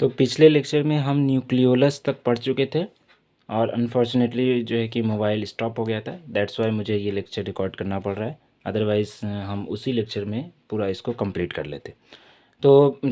तो पिछले लेक्चर में हम न्यूक्लियोलस तक पढ़ चुके थे और अनफॉर्चुनेटली जो है कि मोबाइल स्टॉप हो गया था। दैट्स वाई मुझे ये लेक्चर रिकॉर्ड करना पड़ रहा है, अदरवाइज़ हम उसी लेक्चर में पूरा इसको कंप्लीट कर लेते। तो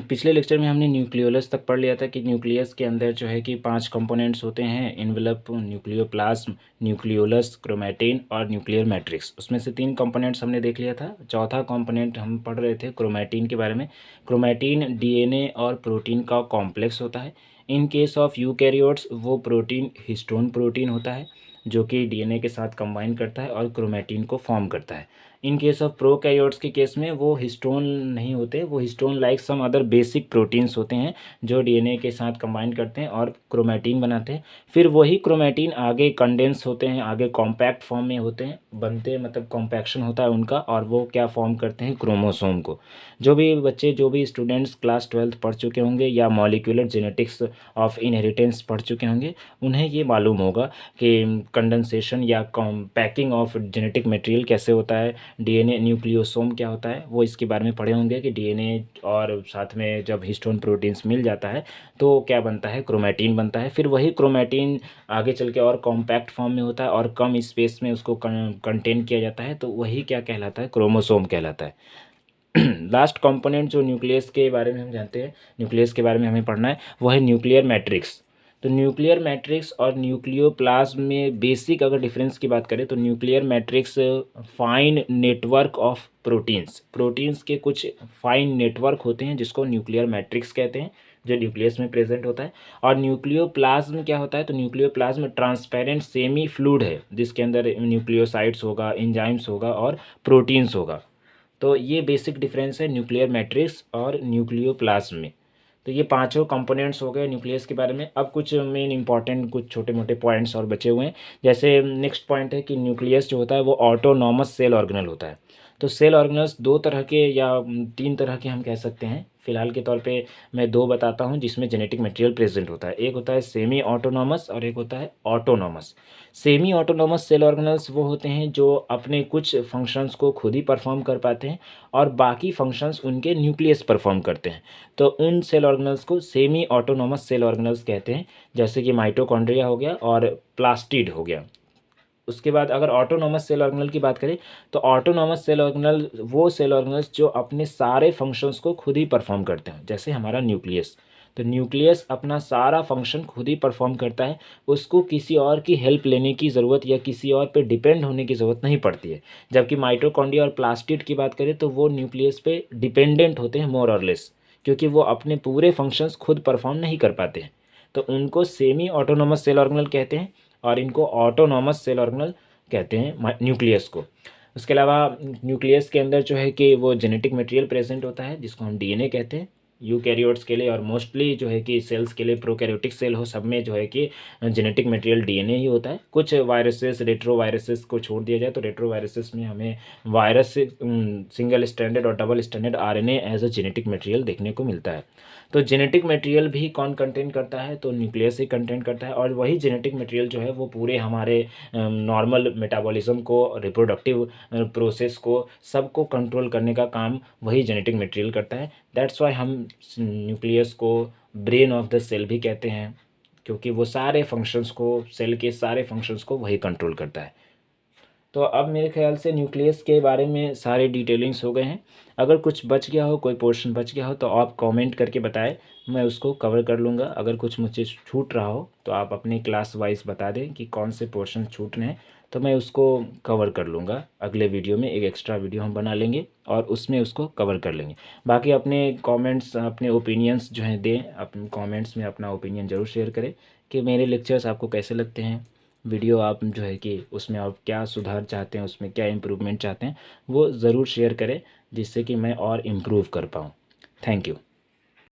पिछले लेक्चर में हमने न्यूक्लियोलस तक पढ़ लिया था कि न्यूक्लियस के अंदर जो है कि 5 कंपोनेंट्स होते हैं, इन्वेलप, न्यूक्लियोप्लाज्म, न्यूक्लियोलस, क्रोमैटिन और न्यूक्लियर मैट्रिक्स। उसमें से 3 कंपोनेंट्स हमने देख लिया था। चौथा कंपोनेंट हम पढ़ रहे थे क्रोमैटिन के बारे में। क्रोमैटिन डीएनए और प्रोटीन का कॉम्प्लेक्स होता है। इन केस ऑफ यूकैरियोट्स वो प्रोटीन हिस्टोन प्रोटीन होता है जो कि डीएनए के साथ कंबाइन करता है और क्रोमैटिन को फॉर्म करता है। इन केस ऑफ प्रोकैरियोट्स के केस में वो हिस्टोन नहीं होते, वो histone like some other basic proteins होते हैं जो डीएनए के साथ कंबाइन करते हैं और क्रोमैटिन बनाते हैं। फिर वही क्रोमैटिन आगे कंडेंस होते हैं, आगे कॉम्पैक्ट फॉर्म में होते हैं, बनते हैं, मतलब कॉम्पैक्शन होता है उनका, और वो क्या फॉर्म करते हैं, क्रोमोसोम को। जो भी बच्चे, जो भी स्टूडेंट्स क्लास 12 पढ़ चुके होंगे या मॉलिक्यूलर जेनेटिक्स ऑफ इनहेरिटेंस पढ़ चुके होंगे, उन्हें ये मालूम होगा कि कंडेंसेशन या पैकिंग ऑफ जेनेटिक मटेरियल कैसे होता है, डीएनए न्यूक्लियोसोम क्या होता है, वो इसके बारे में पढ़े होंगे कि डीएनए और साथ में जब हिस्टोन प्रोटीन्स मिल जाता है तो क्या बनता है, क्रोमैटिन बनता है। फिर वही क्रोमैटिन आगे चल के और कॉम्पैक्ट फॉर्म में होता है और कम स्पेस में उसको कंटेन किया जाता है, तो वही क्या कहलाता है, क्रोमोसोम कहलाता है। लास्ट कंपोनेंट जो न्यूक्लियस के बारे में हम जानते हैं, न्यूक्लियस के बारे में हमें पढ़ना है, वो है न्यूक्लियर मैट्रिक्स। तो न्यूक्लियर मैट्रिक्स और न्यूक्लियोप्लाज्म में बेसिक अगर डिफरेंस की बात करें तो nuclear matrix fine network of proteins के कुछ फाइन नेटवर्क होते हैं जिसको न्यूक्लियर मैट्रिक्स कहते हैं, जो न्यूक्लियस में प्रेजेंट होता है। और न्यूक्लियोप्लाज्म क्या होता है, तो न्यूक्लियोप्लाज्म ट्रांसपेरेंट सेमी फ्लूइड है जिसके अंदर न्यूक्लियोसाइड्स होगा, एंजाइम्स होगा और प्रोटीन्स होगा। तो ये बेसिक डिफरेंस है न्यूक्लियर मैट्रिक्स और न्यूक्लियोप्लाज्म में। तो ये पांचों कंपोनेंट्स हो गए न्यूक्लियस के बारे में। अब कुछ मेन इंपॉर्टेंट कुछ छोटे मोटे पॉइंट्स और बचे हुए हैं। जैसे नेक्स्ट पॉइंट है कि न्यूक्लियस जो होता है वो ऑटोनॉमस सेल ऑर्गेनल होता है। तो सेल ऑर्गेनल्स 2 तरह के या 3 तरह के हम कह सकते हैं। फिलहाल के तौर पे मैं 2 बताता हूँ जिसमें जेनेटिक मटेरियल प्रेजेंट होता है। एक होता है सेमी ऑटोनॉमस और एक होता है autonomous. Semi autonomous cell organelles वो होते हैं जो अपने कुछ फंक्शंस को खुद ही परफॉर्म कर पाते हैं और बाकी फंक्शंस उनके न्यूक्लियस परफॉर्म करते हैं। तो उन सेल ऑर्गेनल्स को सेमी ऑटोनॉमस सेल ऑर्गेनल्स कहते हैं, जैसे कि माइटोकॉन्ड्रिया हो गया और प्लास्टिड हो गया। उसके बाद अगर ऑटोनॉमस सेल ऑर्गेनल की बात करें तो ऑटोनॉमस सेल ऑर्गेनल वो सेल ऑर्गेनल्स जो अपने सारे फंक्शंस को खुद ही परफॉर्म करते हैं, जैसे हमारा न्यूक्लियस। तो न्यूक्लियस अपना सारा फंक्शन खुद ही परफॉर्म करता है, उसको किसी और की हेल्प लेने की ज़रूरत या किसी और पे डिपेंड होने की ज़रूरत नहीं पड़ती है। जबकि माइटोकॉन्ड्रिया और प्लास्टिड की बात करें तो वो न्यूक्लियस पे डिपेंडेंट होते हैं मोर और लेस, क्योंकि वो अपने पूरे फंक्शंस खुद परफॉर्म नहीं कर पाते हैं। तो उनको सेमी ऑटोनॉमस सेल ऑर्गेनल कहते हैं और इनको ऑटोनॉमस सेल ऑर्गेनल कहते हैं न्यूक्लियस को। उसके अलावा न्यूक्लियस के अंदर जो है कि वो जेनेटिक मटेरियल प्रेजेंट होता है जिसको हम डीएनए कहते हैं। यूकैरियोट्स के लिए और मोस्टली जो है कि सेल्स के लिए, प्रोकैरियोटिक सेल हो, सब में जो है कि जेनेटिक मटेरियल डीएनए ही होता है। कुछ वायरसेस, रेट्रोवायरसेस को छोड़ दिया जाए तो रेट्रोवायरसेस में हमें वायरस से सिंगल स्टैंडर्ड और double standard RNA as a genetic material देखने को मिलता है। तो जेनेटिक मटेरियल भी कौन कंटेन करता है, तो न्यूक्लियस ही कंटेन करता है। और वही जेनेटिक मटेरियल जो है वो पूरे हमारे नॉर्मल मेटाबॉलिज्म को, रिप्रोडक्टिव प्रोसेस को, सबको कंट्रोल करने का काम वही जेनेटिक मटेरियल करता है। दैट्स वाई हम न्यूक्लियस को ब्रेन ऑफ द सेल भी कहते हैं, क्योंकि वो सारे फंक्शंस को, सेल के सारे फंक्शंस को वही कंट्रोल करता है। तो अब मेरे ख्याल से न्यूक्लियस के बारे में सारे डिटेलिंग्स हो गए हैं। अगर कुछ बच गया हो, कोई पोर्शन बच गया हो तो आप कमेंट करके बताएं, मैं उसको कवर कर लूँगा। अगर कुछ मुझे छूट रहा हो तो आप अपने क्लास वाइज बता दें कि कौन से पोर्शन छूट रहे हैं, तो मैं उसको कवर कर लूँगा। अगले वीडियो में एक एक्स्ट्रा वीडियो हम बना लेंगे और उसमें उसको कवर कर लेंगे। बाकी अपने कमेंट्स, अपने ओपिनियंस जो हैं दें, अपने कमेंट्स में अपना ओपिनियन ज़रूर शेयर करें कि मेरे लेक्चर्स आपको कैसे लगते हैं। वीडियो आप जो है कि उसमें आप क्या सुधार चाहते हैं, उसमें क्या इम्प्रूवमेंट चाहते हैं, वो ज़रूर शेयर करें जिससे कि मैं और इम्प्रूव कर पाऊँ। Thank you.